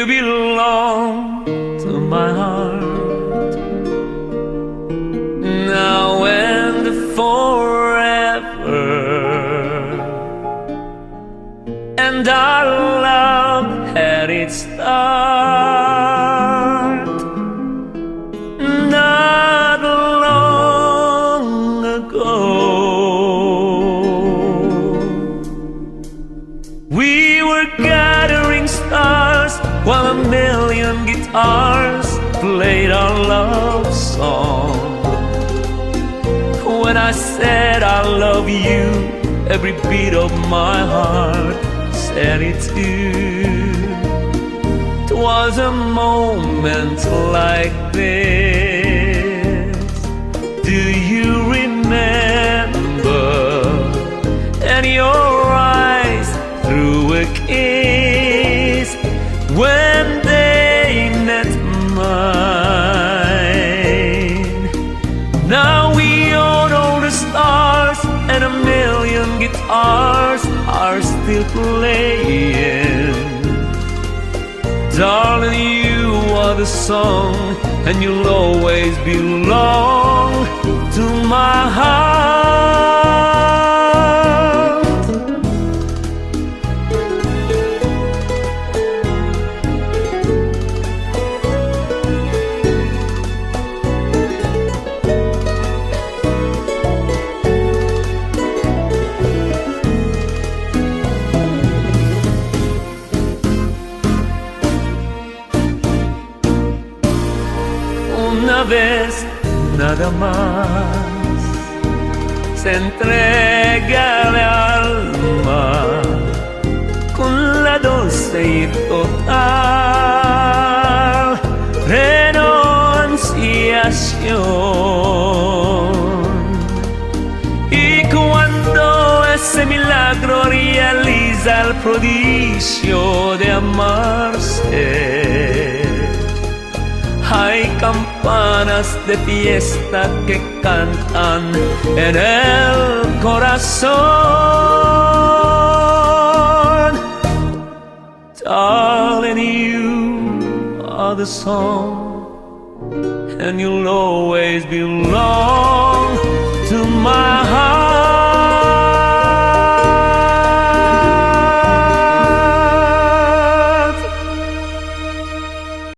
You belong to my heart now and forever, and our love had its start not long ago. We were gathering stars while a million guitars played our love song. When I said I love you, every beat of my heart said it too. 'Twas a moment like this, do you remember? And your eyes threw a kiss when they met mine. Now we all know the stars, and a million guitars are still playing. Darling, you are the song, and you'll always belong to my heart. Una vez nada más se entrega el alma con la dulce y total renunciación. Y cuando ese milagro realiza el prodigio de amarse, hay campanas de fiesta que cantan en el corazón. Darling, you are the song, and you'll always belong to my heart.